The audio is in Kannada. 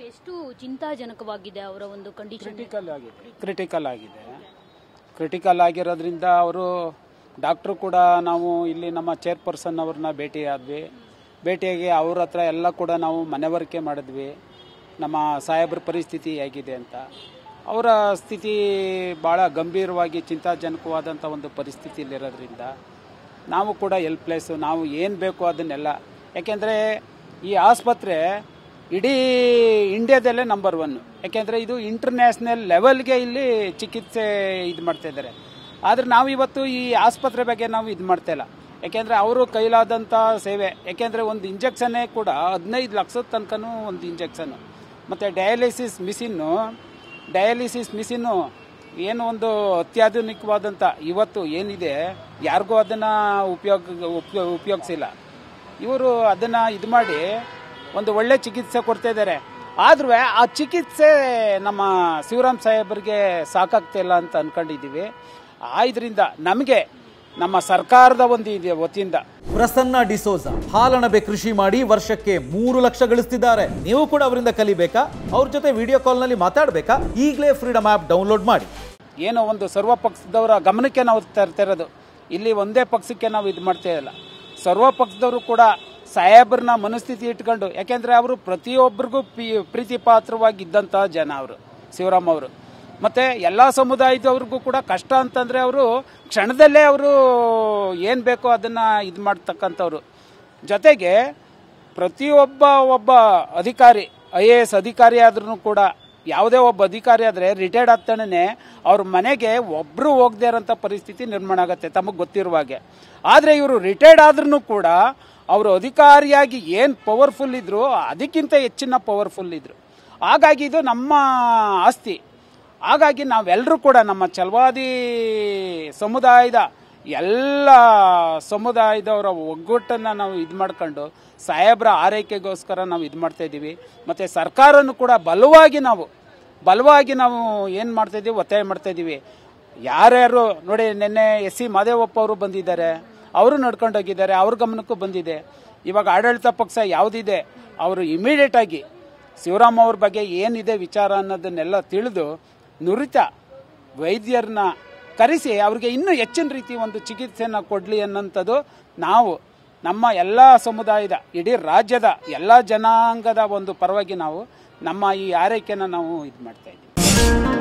ಎಷ್ಟು ಚಿಂತಾಜನಕವಾಗಿದೆ ಅವರ ಒಂದು ಕಂಡೀಷನ್? ಕ್ರಿಟಿಕಲ್ ಆಗಿರೋದ್ರಿಂದ ಅವರು ಡಾಕ್ಟ್ರು ಕೂಡ ನಾವು ಇಲ್ಲಿ ನಮ್ಮ ಚೇರ್ಪರ್ಸನ್ ಅವ್ರನ್ನ ಭೇಟಿಯಾಗಿ ಅವ್ರ ಹತ್ರ ಎಲ್ಲ ಕೂಡ ನಾವು ಮನವರಿಕೆ ಮಾಡಿದ್ವಿ ನಮ್ಮ ಸಾಹೇಬ್ರ ಪರಿಸ್ಥಿತಿ ಹೇಗಿದೆ ಅಂತ. ಅವರ ಸ್ಥಿತಿ ಭಾಳ ಗಂಭೀರವಾಗಿ ಚಿಂತಾಜನಕವಾದಂಥ ಒಂದು ಪರಿಸ್ಥಿತಿಯಲ್ಲಿರೋದ್ರಿಂದ ನಾವು ಕೂಡ ಹೆಲ್ಪ್ಲೆಸ್ಸು. ನಾವು ಏನು ಬೇಕು ಅದನ್ನೆಲ್ಲ, ಯಾಕೆಂದರೆ ಈ ಆಸ್ಪತ್ರೆ ಇಡೀ ಇಂಡಿಯಾದಲ್ಲೇ ನಂಬರ್ 1. ಯಾಕೆಂದರೆ ಇದು ಇಂಟರ್ನ್ಯಾಷನಲ್ ಲೆವೆಲ್ಗೆ ಇಲ್ಲಿ ಚಿಕಿತ್ಸೆ ಇದು ಮಾಡ್ತಾಯಿದ್ದಾರೆ. ಆದರೆ ನಾವು ಇವತ್ತು ಈ ಆಸ್ಪತ್ರೆ ಬಗ್ಗೆ ನಾವು ಇದು ಮಾಡ್ತಾಯಿಲ್ಲ. ಯಾಕೆಂದರೆ ಅವರು ಕೈಲಾದಂಥ ಸೇವೆ, ಯಾಕೆಂದರೆ ಒಂದು ಇಂಜೆಕ್ಷನ್ನೇ ಕೂಡ 15 ಲಕ್ಷದ ತನಕನೂ ಒಂದು ಇಂಜೆಕ್ಷನ್ನು, ಮತ್ತು ಡಯಾಲಿಸಿಸ್ ಮಿಷಿನ್ನು ಏನು ಒಂದು ಅತ್ಯಾಧುನಿಕವಾದಂಥ ಇವತ್ತು ಏನಿದೆ, ಯಾರಿಗೂ ಅದನ್ನು ಉಪಯೋಗಿಸಿಲ್ಲ. ಇವರು ಅದನ್ನು ಇದು ಮಾಡಿ ಒಂದು ಒಳ್ಳೆ ಚಿಕಿತ್ಸೆ ಕೊಡ್ತಾ ಇದ್ದಾರೆ. ಆದ್ರೂ ಆ ಚಿಕಿತ್ಸೆ ನಮ್ಮ ಶಿವರಾಮ್ ಸಾಹೇಬರಿಗೆ ಸಾಕಾಗ್ತಿಲ್ಲ ಅಂತ ಅನ್ಕೊಂಡಿದ್ದೀವಿ. ಇದರಿಂದ ನಮಗೆ ನಮ್ಮ ಸರ್ಕಾರದ ಒಂದು ಇದೆ ವತಿಯಿಂದ. ಪ್ರಸನ್ನ ಡಿಸೋಜಾ ಹಾಲಣಬೆ ಕೃಷಿ ಮಾಡಿ ವರ್ಷಕ್ಕೆ 3 ಲಕ್ಷ ಗಳಿಸ್ತಿದ್ದಾರೆ. ನೀವು ಕೂಡ ಅವರಿಂದ ಕಲಿಬೇಕಾ? ಅವ್ರ ಜೊತೆ ವಿಡಿಯೋ ಕಾಲ್ನಲ್ಲಿ ಮಾತಾಡಬೇಕಾ? ಈಗಲೇ ಫ್ರೀಡಮ್ ಆ್ಯಪ್ ಡೌನ್ಲೋಡ್ ಮಾಡಿ. ಏನೋ ಒಂದು ಸರ್ವ ಪಕ್ಷದವರ ಗಮನಕ್ಕೆ ನಾವು ತರ್ತಿರೋದು, ಇಲ್ಲಿ ಒಂದೇ ಪಕ್ಷಕ್ಕೆ ನಾವು ಇದು ಮಾಡ್ತಾ ಇಲ್ಲ. ಸರ್ವ ಪಕ್ಷದವರು ಕೂಡ ಸಾಹೇಬ್ರನ್ನ ಮನಸ್ಥಿತಿ ಇಟ್ಕೊಂಡು, ಯಾಕೆಂದರೆ ಅವರು ಪ್ರತಿಯೊಬ್ಬರಿಗೂ ಪ್ರೀತಿ ಪಾತ್ರವಾಗಿದ್ದಂಥ ಜನ ಅವರು ಶಿವರಾಮ್ ಅವರು. ಮತ್ತು ಎಲ್ಲ ಸಮುದಾಯದವ್ರಿಗೂ ಕೂಡ ಕಷ್ಟ ಅಂತಂದರೆ ಅವರು ಕ್ಷಣದಲ್ಲೇ ಅವರು ಏನು ಬೇಕೋ ಅದನ್ನು ಇದು ಮಾಡ್ತಕ್ಕಂಥವ್ರು. ಜೊತೆಗೆ ಒಬ್ಬ ಅಧಿಕಾರಿ, IAS ಅಧಿಕಾರಿ ಆದ್ರೂ ಕೂಡ, ಯಾವುದೇ ಒಬ್ಬ ಅಧಿಕಾರಿ ಆದರೆ ರಿಟೈರ್ಡ್ ಆಗ್ತಾನೆ ಅವ್ರ ಮನೆಗೆ ಒಬ್ಬರು ಹೋಗದೇ ಇರೋಂಥ ಪರಿಸ್ಥಿತಿ ನಿರ್ಮಾಣ ಆಗುತ್ತೆ ತಮಗೆ ಗೊತ್ತಿರುವಾಗೆ. ಆದರೆ ಇವರು ರಿಟೈರ್ಡ್ ಆದ್ರೂ ಕೂಡ ಅವರು ಅಧಿಕಾರಿಯಾಗಿ ಏನು ಪವರ್ಫುಲ್ ಇದ್ರು ಅದಕ್ಕಿಂತ ಹೆಚ್ಚಿನ ಪವರ್ಫುಲ್ ಇದ್ರು. ಹಾಗಾಗಿ ಇದು ನಮ್ಮ ಆಸ್ತಿ. ಹಾಗಾಗಿ ನಾವೆಲ್ಲರೂ ಕೂಡ ನಮ್ಮ ಛಲವಾದಿ ಸಮುದಾಯದ ಎಲ್ಲ ಸಮುದಾಯದವರ ಒಗ್ಗಟ್ಟನ್ನು ನಾವು ಇದು ಮಾಡ್ಕೊಂಡು ಸಾಹೇಬ್ರ ಆರೈಕೆಗೋಸ್ಕರ ನಾವು ಇದು ಮಾಡ್ತಾಯಿದ್ದೀವಿ. ಮತ್ತು ಸರ್ಕಾರನೂ ಕೂಡ ಬಲವಾಗಿ ನಾವು ಏನು ಮಾಡ್ತಾಯಿದ್ದೀವಿ, ಒತ್ತಾಯ ಮಾಡ್ತಾಯಿದ್ದೀವಿ. ಯಾರ್ಯಾರು ನೋಡಿ, ನಿನ್ನೆ SC ಮಾದೇವಪ್ಪ ಅವರು ಬಂದಿದ್ದಾರೆ, ಅವರು ನಡ್ಕೊಂಡು ಹೋಗಿದ್ದಾರೆ, ಅವ್ರ ಗಮನಕ್ಕೂ ಬಂದಿದೆ. ಇವಾಗ ಆಡಳಿತ ಪಕ್ಷ ಯಾವುದಿದೆ ಅವರು ಇಮಿಡಿಯೇಟಾಗಿ ಶಿವರಾಮ್ ಅವ್ರ ಬಗ್ಗೆ ಏನಿದೆ ವಿಚಾರ ಅನ್ನೋದನ್ನೆಲ್ಲ ತಿಳಿದು ನುರಿತ ವೈದ್ಯರನ್ನ ಕರೆಸಿ ಅವ್ರಿಗೆ ಇನ್ನೂ ಹೆಚ್ಚಿನ ರೀತಿ ಒಂದು ಚಿಕಿತ್ಸೆಯನ್ನು ಕೊಡಲಿ ಅನ್ನೋಂಥದ್ದು ನಾವು ನಮ್ಮ ಎಲ್ಲ ಸಮುದಾಯದ, ಇಡೀ ರಾಜ್ಯದ ಎಲ್ಲ ಜನಾಂಗದ ಒಂದು ಪರವಾಗಿ ನಾವು ನಮ್ಮ ಈ ಆರೈಕೆನ ನಾವು ಇದು ಮಾಡ್ತಾ ಇದ್ದೀವಿ.